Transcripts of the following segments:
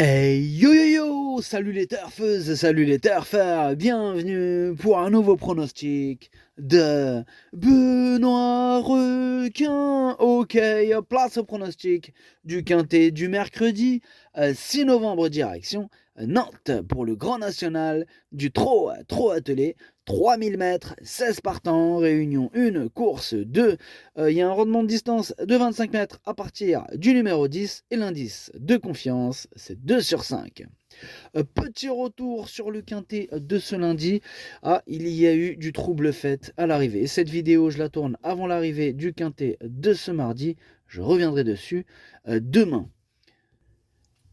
Hey yo yo yo! Salut les turfeuses, salut les turfeurs, bienvenue pour un nouveau pronostic de Benoît Requin. Ok, place au pronostic du quintet du mercredi 6 novembre direction Nantes pour le Grand National du trot attelé. 3000 mètres, 16 partants, réunion 1, course 2. Il y a un rendement de distance de 25 mètres à partir du numéro 10 et l'indice de confiance, c'est 2 sur 5. Petit retour sur le quintet de ce lundi. Il y a eu du trouble fait à l'arrivée. Cette vidéo, je la tourne avant l'arrivée du quintet de ce mardi. Je reviendrai dessus demain.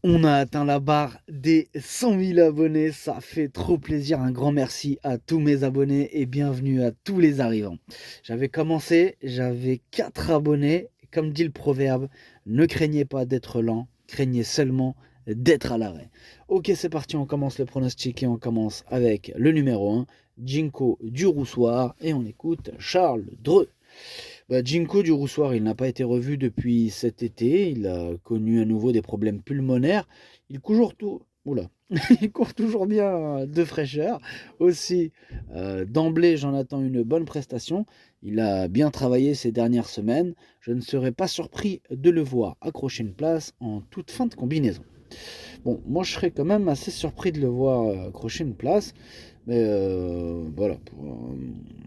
On a atteint la barre des 100 000 abonnés, ça fait trop plaisir, un grand merci à tous mes abonnés et bienvenue à tous les arrivants. J'avais commencé, j'avais 4 abonnés, comme dit le proverbe, ne craignez pas d'être lent, craignez seulement d'être à l'arrêt. Ok, c'est parti, on commence le pronostic et on commence avec le numéro 1, Jinko du Roussoir, et on écoute Charles Dreux. Jinko du Roussoir, il n'a pas été revu depuis cet été. Il a connu à nouveau des problèmes pulmonaires. Il court, il court toujours bien de fraîcheur. Aussi, d'emblée, j'en attends une bonne prestation. Il a bien travaillé ces dernières semaines. Je ne serais pas surpris de le voir accrocher une place en toute fin de combinaison. Bon, moi je serais quand même assez surpris de le voir accrocher une place. Mais voilà,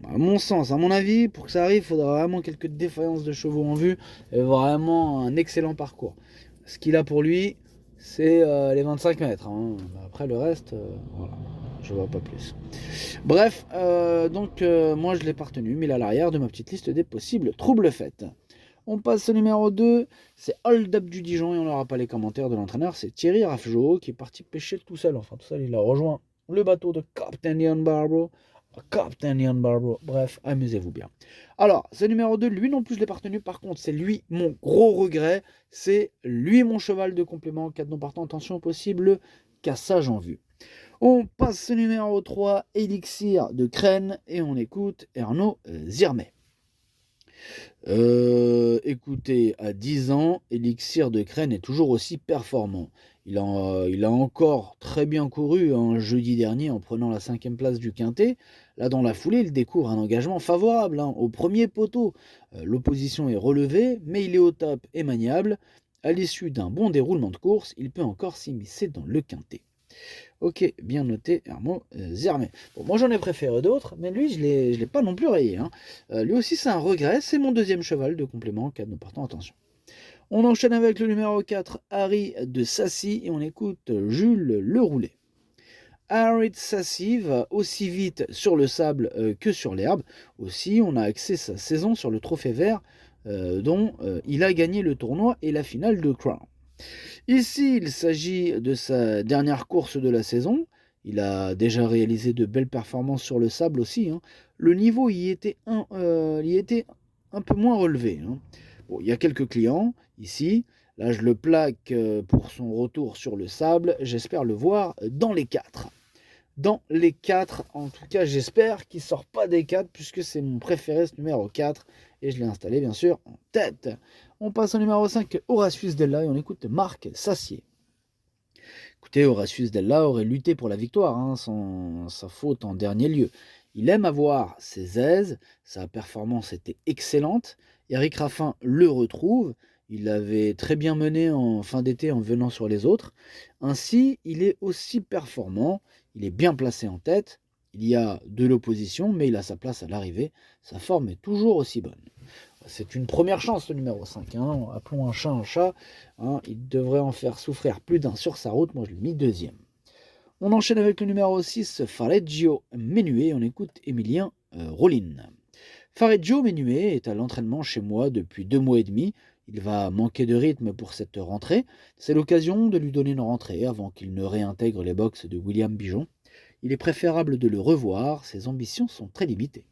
à mon sens, à mon avis, pour que ça arrive, il faudra vraiment quelques défaillances de chevaux en vue et vraiment un excellent parcours. Ce qu'il a pour lui, c'est les 25 mètres. Hein. Après le reste, voilà, je vois pas plus. Bref, moi je l'ai pas retenu, mais il est à l'arrière de ma petite liste des possibles troubles faits. On passe au numéro 2, c'est Hold Up du Dijon et on n'aura pas les commentaires de l'entraîneur, c'est Thierry Raffjo qui est parti pêcher tout seul. Enfin, tout seul, il a rejoint le bateau de Captain Ian Barbaro. Bref, amusez-vous bien. Alors, ce numéro 2, lui non plus, je l'ai pas retenu. Par contre, c'est lui mon gros regret. C'est lui mon cheval de complément. 4 non partants, attention possible, cassage en vue. On passe au numéro 3, Elixir de Crène, et on écoute Ernaud Zirmet. Écoutez, à 10 ans, Elixir de Crène est toujours aussi performant. Il a encore très bien couru jeudi dernier en prenant la 5e place du quintet. Là, dans la foulée, il découvre un engagement favorable au premier poteau. L'opposition est relevée, mais il est au top et maniable. À l'issue d'un bon déroulement de course, il peut encore s'immiscer dans le quintet. Ok, bien noté, Hermo Zermet. Bon, moi j'en ai préféré d'autres, mais lui je l'ai pas non plus rayé. Hein. Lui aussi c'est un regret, c'est mon deuxième cheval de complément, 4 nous partons, attention. On enchaîne avec le numéro 4, Harry de Sassy, et on écoute Jules Le Roulet. Harry de Sassy va aussi vite sur le sable que sur l'herbe. Aussi, on a axé sa saison sur le trophée vert, dont il a gagné le tournoi et la finale de Crown. Ici, il s'agit de sa dernière course de la saison. Il a déjà réalisé de belles performances sur le sable aussi. Hein. Le niveau y était un peu moins relevé. Hein. Bon, il y a quelques clients ici. Là, je le plaque pour son retour sur le sable. J'espère le voir dans les 4. Dans les 4, en tout cas, j'espère qu'il ne sort pas des 4 puisque c'est mon préféré, ce numéro 4. Et je l'ai installé, bien sûr, en tête. On passe au numéro 5, Horatius Della, et on écoute Marc Sassier. Écoutez, Horatius Della aurait lutté pour la victoire, hein, sans sa faute en dernier lieu. Il aime avoir ses aises, sa performance était excellente. Eric Raffin le retrouve. Il avait très bien mené en fin d'été en venant sur les autres. Ainsi, il est aussi performant, il est bien placé en tête. Il y a de l'opposition, mais il a sa place à l'arrivée. Sa forme est toujours aussi bonne. C'est une première chance, le numéro 5. Hein. Appelons un chat un chat. Hein. Il devrait en faire souffrir plus d'un sur sa route. Moi, je l'ai mis deuxième. On enchaîne avec le numéro 6, Fareggio Menuet. On écoute Emilien Rollin. Fareggio Menuet est à l'entraînement chez moi depuis 2 mois et demi. Il va manquer de rythme pour cette rentrée. C'est l'occasion de lui donner une rentrée avant qu'il ne réintègre les box de William Bijon. Il est préférable de le revoir. Ses ambitions sont très limitées.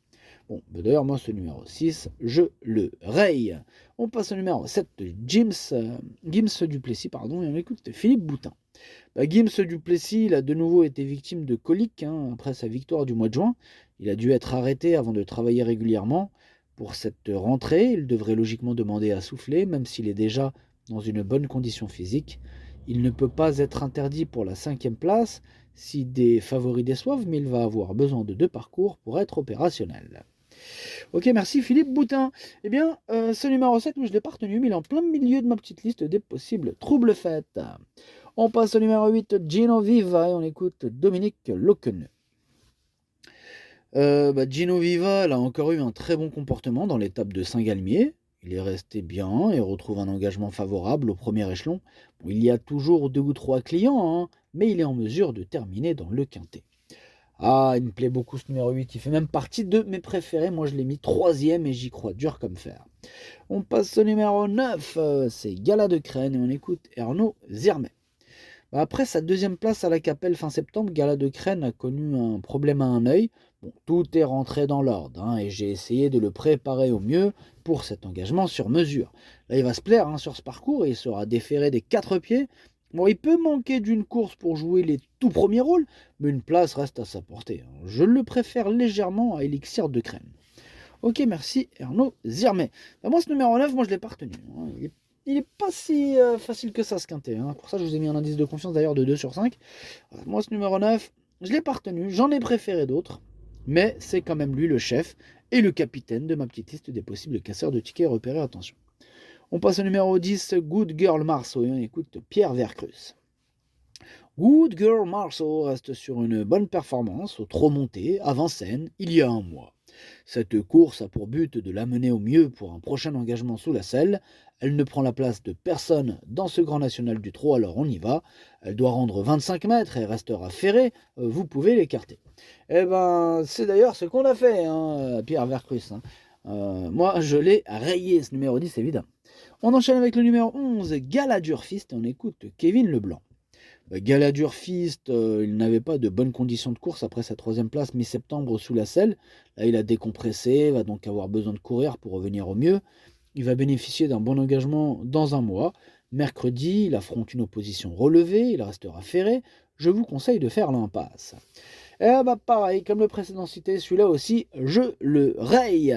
Bon, d'ailleurs, moi, ce numéro 6, je le raye. On passe au numéro 7 de Gims Duplessis, pardon, et on écoute Philippe Boutin. Gims Duplessis, il a de nouveau été victime de coliques après sa victoire du mois de juin. Il a dû être arrêté avant de travailler régulièrement. Pour cette rentrée, il devrait logiquement demander à souffler, même s'il est déjà dans une bonne condition physique. Il ne peut pas être interdit pour la 5e place si des favoris déçoivent, mais il va avoir besoin de 2 parcours pour être opérationnel. Ok, merci Philippe Boutin. Eh bien, ce numéro 7, je ne l'ai pas retenu, mais il est en plein milieu de ma petite liste des possibles troubles fêtes. On passe au numéro 8, Gino Viva, et on écoute Dominique Loqueneux. Gino Viva, elle a encore eu un très bon comportement dans l'étape de Saint-Galmier. Il est resté bien et retrouve un engagement favorable au premier échelon. Bon, il y a toujours 2 ou 3 clients, hein, mais il est en mesure de terminer dans le quintet. Ah, il me plaît beaucoup ce numéro 8, il fait même partie de mes préférés. Moi, je l'ai mis 3e et j'y crois dur comme fer. On passe au numéro 9, c'est Gala de Crène et on écoute Ernaud Zirmet. Après sa 2e place à la Capelle fin septembre, Gala de Crène a connu un problème à un œil. Bon, tout est rentré dans l'ordre hein, et j'ai essayé de le préparer au mieux pour cet engagement sur mesure. Là, il va se plaire hein, sur ce parcours et il sera déféré des 4 pieds. Bon, il peut manquer d'une course pour jouer les tout premiers rôles, mais une place reste à sa portée. Hein. Je le préfère légèrement à Elixir de Crène. Ok, merci Ernaud Zirmet. Moi, ce numéro 9, moi je l'ai pas retenu. Hein. Il est pas si facile que ça, ce quintet. Hein. Pour ça, je vous ai mis un indice de confiance d'ailleurs de 2 sur 5. Moi, ce numéro 9, je l'ai pas retenu. J'en ai préféré d'autres. Mais c'est quand même lui le chef et le capitaine de ma petite liste des possibles casseurs de tickets repérés. Attention. On passe au numéro 10, Good Girl Marceau. Et on écoute Pierre Vercruz. Good Girl Marceau reste sur une bonne performance au trot monté à Vincennes il y a un mois. Cette course a pour but de l'amener au mieux pour un prochain engagement sous la selle. Elle ne prend la place de personne dans ce grand national du trot, alors on y va. Elle doit rendre 25 mètres et restera ferrée, vous pouvez l'écarter. Eh ben, c'est d'ailleurs ce qu'on a fait, hein, Pierre Vercruz. Hein. Moi, je l'ai rayé, ce numéro 10, évidemment. On enchaîne avec le numéro 11, Galadur Fist, et on écoute Kevin Leblanc. Galadur Fist, il n'avait pas de bonnes conditions de course après sa 3e place mi-septembre sous la selle. Là, il a décompressé, va donc avoir besoin de courir pour revenir au mieux. Il va bénéficier d'un bon engagement dans un mois. Mercredi, il affronte une opposition relevée, il restera ferré. Je vous conseille de faire l'impasse. Pareil, comme le précédent cité, celui-là aussi, je le raye.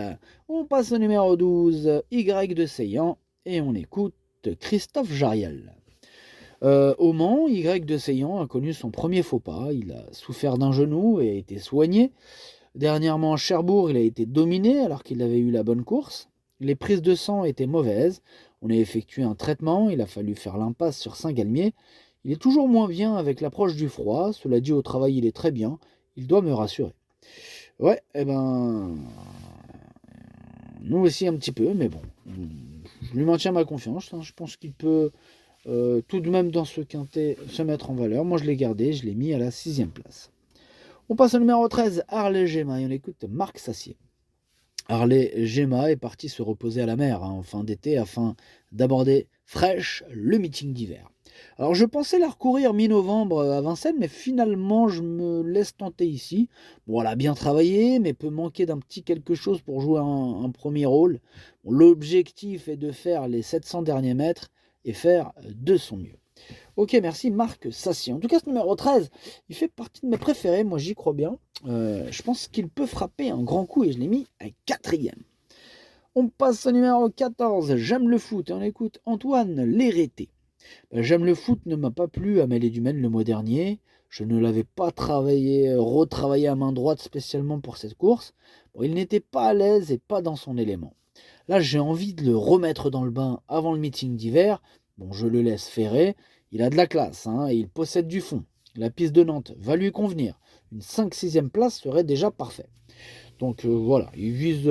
On passe au numéro 12, Y de Seillan, et on écoute Christophe Jariel. Au Mans, Y de Seillan a connu son premier faux pas. Il a souffert d'un genou et a été soigné. Dernièrement, à Cherbourg, il a été dominé alors qu'il avait eu la bonne course. Les prises de sang étaient mauvaises. On a effectué un traitement. Il a fallu faire l'impasse sur Saint-Galmier. Il est toujours moins bien avec l'approche du froid. Cela dit, au travail, il est très bien. Il doit me rassurer. Ouais, nous aussi un petit peu, mais bon. Je lui maintiens ma confiance. Hein. Je pense qu'il peut... tout de même dans ce quintet se mettre en valeur. Moi je l'ai gardé, je l'ai mis à la 6e place. On passe au numéro 13, Harley Gemma, et on écoute Marc Sassier. Harley Gemma est parti se reposer à la mer en fin d'été afin d'aborder fraîche le meeting d'hiver. Alors je pensais la recourir mi-novembre à Vincennes, mais finalement je me laisse tenter ici. Bon, elle a bien travaillé, mais peut manquer d'un petit quelque chose pour jouer un premier rôle. Bon, l'objectif est de faire les 700 derniers mètres et faire de son mieux. Ok, merci Marc Sassier. En tout cas, ce numéro 13, il fait partie de mes préférés. Moi, j'y crois bien. Je pense qu'il peut frapper un grand coup et je l'ai mis à 4e. On passe au numéro 14, J'aime le foot. Et on écoute Antoine Lérété. J'aime le foot ne m'a pas plu à Mêlée du Maine le mois dernier. Je ne l'avais pas retravaillé à main droite spécialement pour cette course. Bon, il n'était pas à l'aise et pas dans son élément. Là, j'ai envie de le remettre dans le bain avant le meeting d'hiver. Bon, je le laisse ferrer. Il a de la classe hein, et il possède du fond. La piste de Nantes va lui convenir. Une 5-6e place serait déjà parfait. Donc voilà, il vise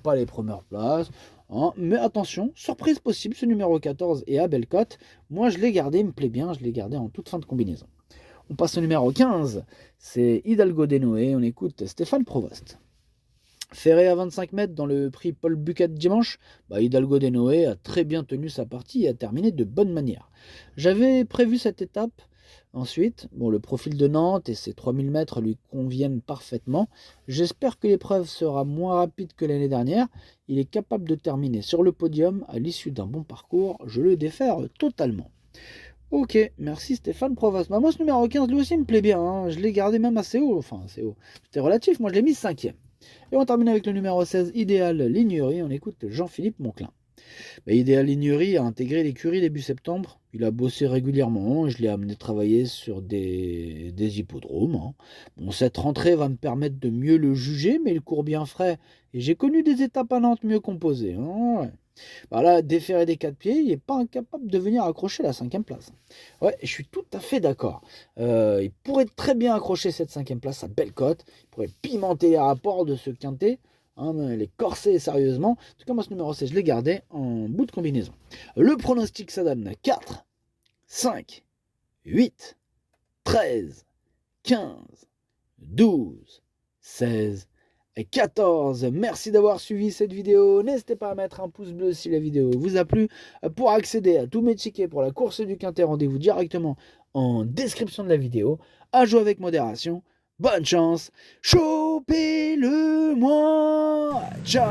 pas les premières places. Hein, mais attention, surprise possible, ce numéro 14 est à belle cote. Moi, je l'ai gardé, il me plaît bien. Je l'ai gardé en toute fin de combinaison. On passe au numéro 15. C'est Hidalgo Desnoé. On écoute Stéphane Provost. Ferré à 25 mètres dans le prix Paul Bucat dimanche, Hidalgo Desnoé a très bien tenu sa partie et a terminé de bonne manière. J'avais prévu cette étape ensuite. Le profil de Nantes et ses 3000 mètres lui conviennent parfaitement. J'espère que l'épreuve sera moins rapide que l'année dernière. Il est capable de terminer sur le podium à l'issue d'un bon parcours. Je le défère totalement. Ok, merci Stéphane Provost. Moi, ce numéro 15, lui aussi, me plaît bien. Hein. Je l'ai gardé même assez haut. Enfin, assez haut. C'était relatif. Moi, je l'ai mis 5e. Et on termine avec le numéro 16, Idéal Lignerie. On écoute Jean-Philippe Monclin. Bah, Idéal Lignerie a intégré l'écurie début septembre. Il a bossé régulièrement, je l'ai amené travailler sur des hippodromes, hein. Bon, cette rentrée va me permettre de mieux le juger, mais il court bien frais. Et j'ai connu des étapes à Nantes mieux composées, hein, ouais. Bah là, déféré des quatre pieds, il n'est pas incapable de venir accrocher la cinquième place. Ouais, je suis tout à fait d'accord. Il pourrait très bien accrocher cette cinquième place à belle cote. Il pourrait pimenter les rapports de ce quintet, hein, mais les corser sérieusement. En tout cas, moi, ce numéro 16, je l'ai gardé en bout de combinaison. Le pronostic, ça donne 4, 5, 8, 13, 15, 12, 16 et 14. Merci d'avoir suivi cette vidéo. N'hésitez pas à mettre un pouce bleu si la vidéo vous a plu. Pour accéder à tous mes tickets pour la course du Quintet, rendez-vous directement en description de la vidéo. À jouer avec modération. Bonne chance. Chopez-le moi. Ciao.